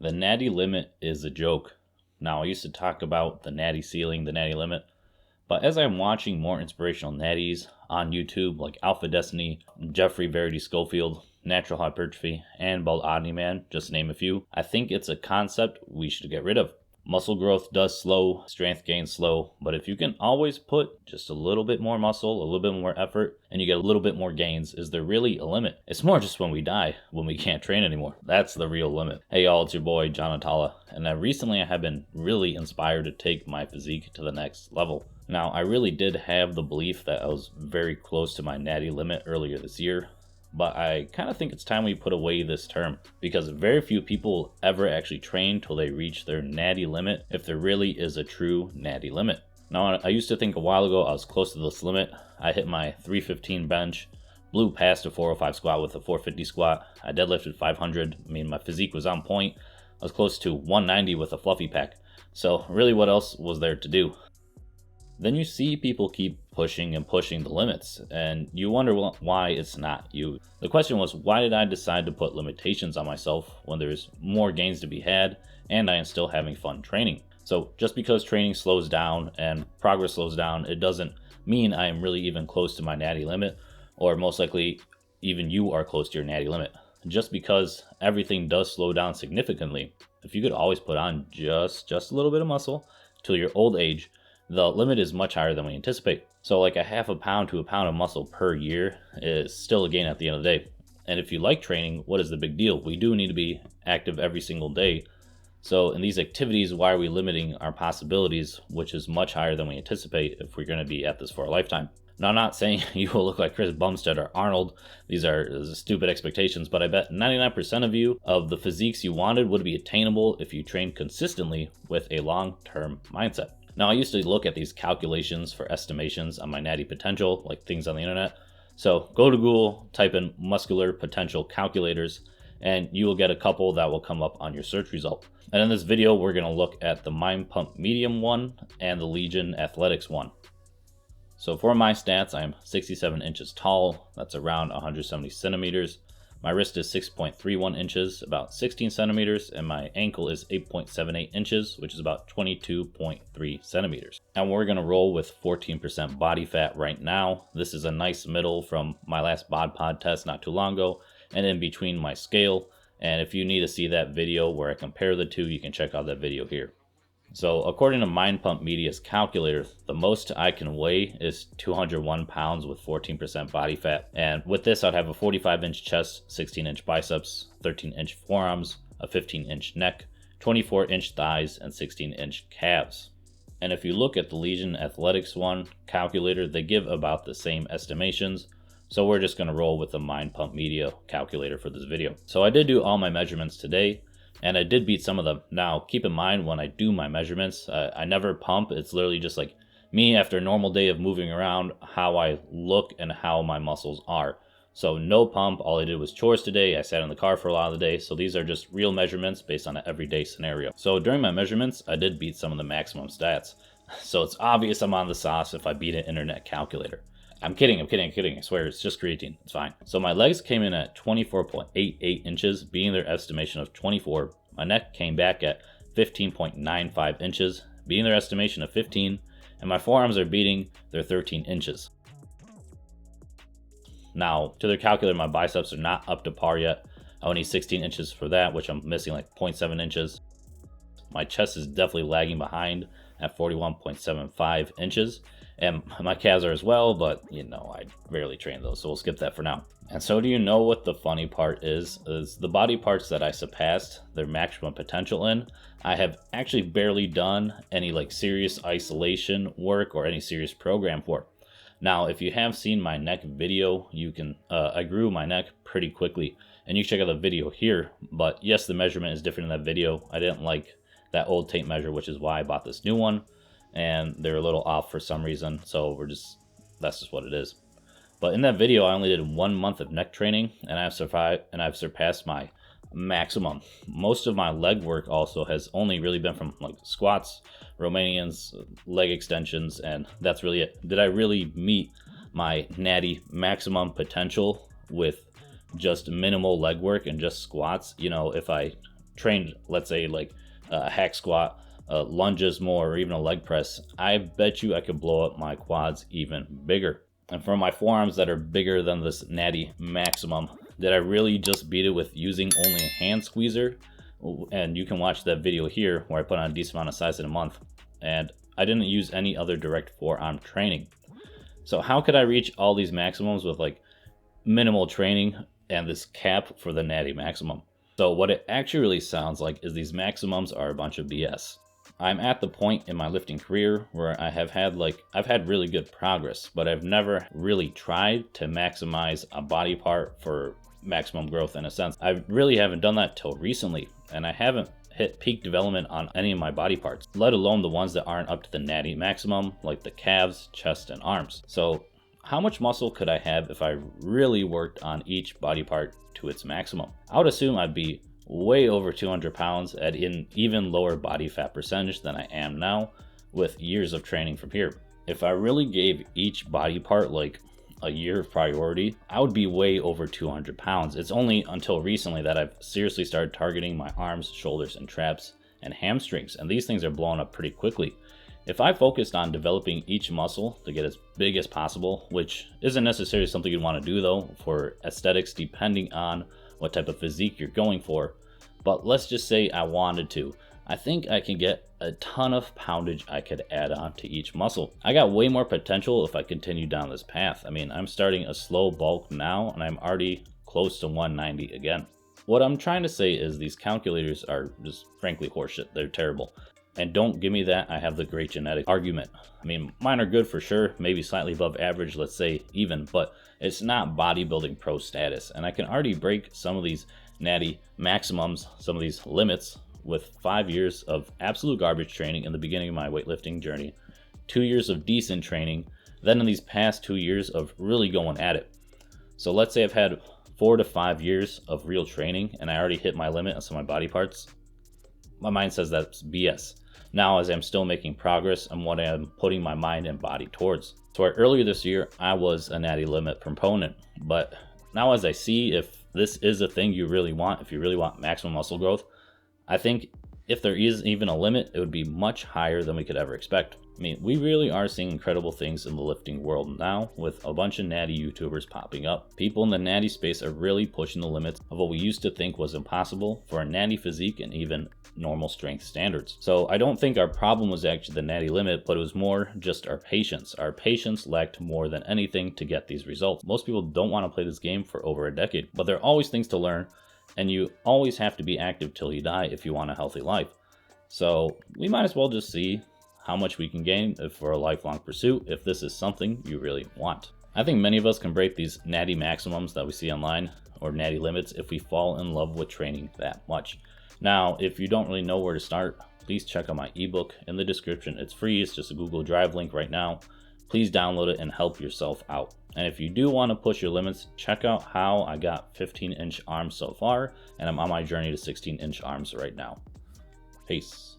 The Natty Limit is a joke. Now, I used to talk about the Natty Ceiling, the Natty Limit, but as I'm watching more inspirational natties on YouTube like Alpha Destiny, Jeffrey Verity Schofield, Natural Hypertrophy, and Bald Omni Man, just to name a few, I think it's a concept we should get rid of. Muscle growth does slow, strength gain slow, but if you can always put just a little bit more muscle, a little bit more effort, and you get a little bit more gains, is there really a limit? It's more just when we die, when we can't train anymore. That's the real limit. Hey y'all, it's your boy John Atala, and recently I have been really inspired to take my physique to the next level. Now, I really did have the belief that I was very close to my Natty Limit earlier this year, but I kind of think it's time we put away this term, because very few people ever actually train till they reach their Natty Limit, if there really is a true Natty Limit. Now, I used to think a while ago I was close to this limit. I hit my 315 bench, blew past a 405 squat with a 450 squat. I deadlifted 500. I mean, my physique was on point. I was close to 190 with a fluffy pack. So really, what else was there to do? Then you see people keep pushing and pushing the limits, and you wonder why it's not you. The question was, why did I decide to put limitations on myself when there's more gains to be had and I am still having fun training? So just because training slows down and progress slows down, it doesn't mean I am really even close to my Natty Limit, or most likely even you are close to your Natty Limit. Just because everything does slow down significantly, if you could always put on just a little bit of muscle till your old age, the limit is much higher than we anticipate. So like a half a pound to a pound of muscle per year is still a gain at the end of the day. And if you like training, what is the big deal? We do need to be active every single day. So in these activities, why are we limiting our possibilities, which is much higher than we anticipate if we're going to be at this for a lifetime? Now, I'm not saying you will look like Chris Bumstead or Arnold. These are stupid expectations, but I bet 99% of you of the physiques you wanted would be attainable if you trained consistently with a long-term mindset. Now, I used to look at these calculations for estimations on my natty potential, like things on the internet. So go to Google, type in muscular potential calculators, and you will get a couple that will come up on your search result. And in this video, we're going to look at the Mind Pump Medium one and the Legion Athletics one. So for my stats, I'm 67 inches tall. That's around 170 centimeters. My wrist is 6.31 inches, about 16 centimeters, and my ankle is 8.78 inches, which is about 22.3 centimeters. And we're going to roll with 14% body fat right now. this is a nice middle from my last bod pod test not too long ago, and in between my scale. And if you need to see that video where I compare the two, you can check out that video here. So according to Mind Pump Media's calculator, the most I can weigh is 201 pounds with 14% body fat. And with this, I'd have a 45-inch chest, 16-inch biceps, 13-inch forearms, a 15-inch neck, 24-inch thighs, and 16-inch calves. And if you look at the Legion Athletics one calculator, they give about the same estimations. So we're just going to roll with the Mind Pump Media calculator for this video. So I did do all my measurements today, and I did beat some of them. Now, keep in mind when I do my measurements, I never pump. It's literally just like me after a normal day of moving around, how I look and how my muscles are. So no pump. All I did was chores today. I sat in the car for a lot of the day. So these are just real measurements based on an everyday scenario. So during my measurements, I did beat some of the maximum stats. So it's obvious I'm on the sauce if I beat an internet calculator. I'm kidding. I swear, it's just creatine. It's fine. So my legs came in at 24.88 inches, beating their estimation of 24. My neck came back at 15.95 inches, beating their estimation of 15. And my forearms are beating their 13 inches. Now, to their calculator, my biceps are not up to par yet. I only need 16 inches for that, which I'm missing like 0.7 inches. My chest is definitely lagging behind at 41.75 inches. And my calves are as well, but you know, I rarely train those, so we'll skip that for now. And so do you know what the funny part is the body parts that I surpassed their maximum potential in, I have actually barely done any like serious isolation work or any serious program for. Now, if you have seen my neck video, you can, I grew my neck pretty quickly, and you can check out the video here. But yes, the measurement is different in that video. I didn't like that old tape measure, which is why I bought this new one. And they're a little off for some reason, so that's just what it is. But in that video, I only did 1 month of neck training, and I've surpassed my maximum. Most of my leg work also has only really been from like squats, Romanians, leg extensions, and that's really it. Did I really meet my natty maximum potential with just minimal leg work and just squats? You know, if I trained, let's say like a hack squat, lunges more, or even a leg press, I bet you I could blow up my quads even bigger. And for my forearms that are bigger than this Natty maximum, did I really just beat it with using only a hand squeezer? And you can watch that video here where I put on a decent amount of size in a month. And I didn't use any other direct forearm training. So how could I reach all these maximums with like minimal training and this cap for the Natty maximum? So what it actually really sounds like is these maximums are a bunch of BS. I'm at the point in my lifting career where I've had really good progress, but I've never really tried to maximize a body part for maximum growth in a sense. I really haven't done that till recently, and I haven't hit peak development on any of my body parts, let alone the ones that aren't up to the Natty maximum, like the calves, chest, and arms. So how much muscle could I have if I really worked on each body part to its maximum? I would assume I'd be way over 200 pounds at an even lower body fat percentage than I am now with years of training from here. If I really gave each body part like a year of priority, I would be way over 200 pounds. It's only until recently that I've seriously started targeting my arms, shoulders, and traps and hamstrings, and these things are blowing up pretty quickly. If I focused on developing each muscle to get as big as possible, which isn't necessarily something you'd want to do though for aesthetics, depending on what type of physique you're going for, but let's just say I wanted to, I think I can get a ton of poundage I could add on to each muscle. I got way more potential if I continue down this path. I mean, I'm starting a slow bulk now and I'm already close to 190 again. What I'm trying to say is these calculators are just frankly horseshit. They're terrible. And don't give me that I have the great genetic argument. I mean, mine are good for sure, maybe slightly above average, let's say even, but it's not bodybuilding pro status. And I can already break some of these Natty maximums, some of these limits, with 5 years of absolute garbage training in the beginning of my weightlifting journey, 2 years of decent training, then in these past 2 years of really going at it. So let's say I've had 4 to 5 years of real training and I already hit my limit on some of my body parts. My mind says that's BS. Now, as I'm still making progress on what I'm putting my mind and body towards. So earlier this year, I was a Natty Limit proponent, but now as I see if this is a thing you really want, if you really want maximum muscle growth, I think if there is even a limit, it would be much higher than we could ever expect. I mean, we really are seeing incredible things in the lifting world now with a bunch of Natty YouTubers popping up. People in the Natty space are really pushing the limits of what we used to think was impossible for a Natty physique and even normal strength standards. So I don't think our problem was actually the Natty Limit, but it was more just our patience. Our patience lacked more than anything to get these results. Most people don't want to play this game for over a decade, but there are always things to learn, and you always have to be active till you die if you want a healthy life. So we might as well just see how much we can gain for a lifelong pursuit if this is something you really want. I think many of us can break these Natty maximums that we see online, or Natty limits, if we fall in love with training that much. Now, if you don't really know where to start, please check out my ebook in the description. It's free, it's just a Google Drive link right now. Please download it and help yourself out. And if you do want to push your limits, check out how I got 15-inch arms so far, and I'm on my journey to 16-inch arms right now. Peace.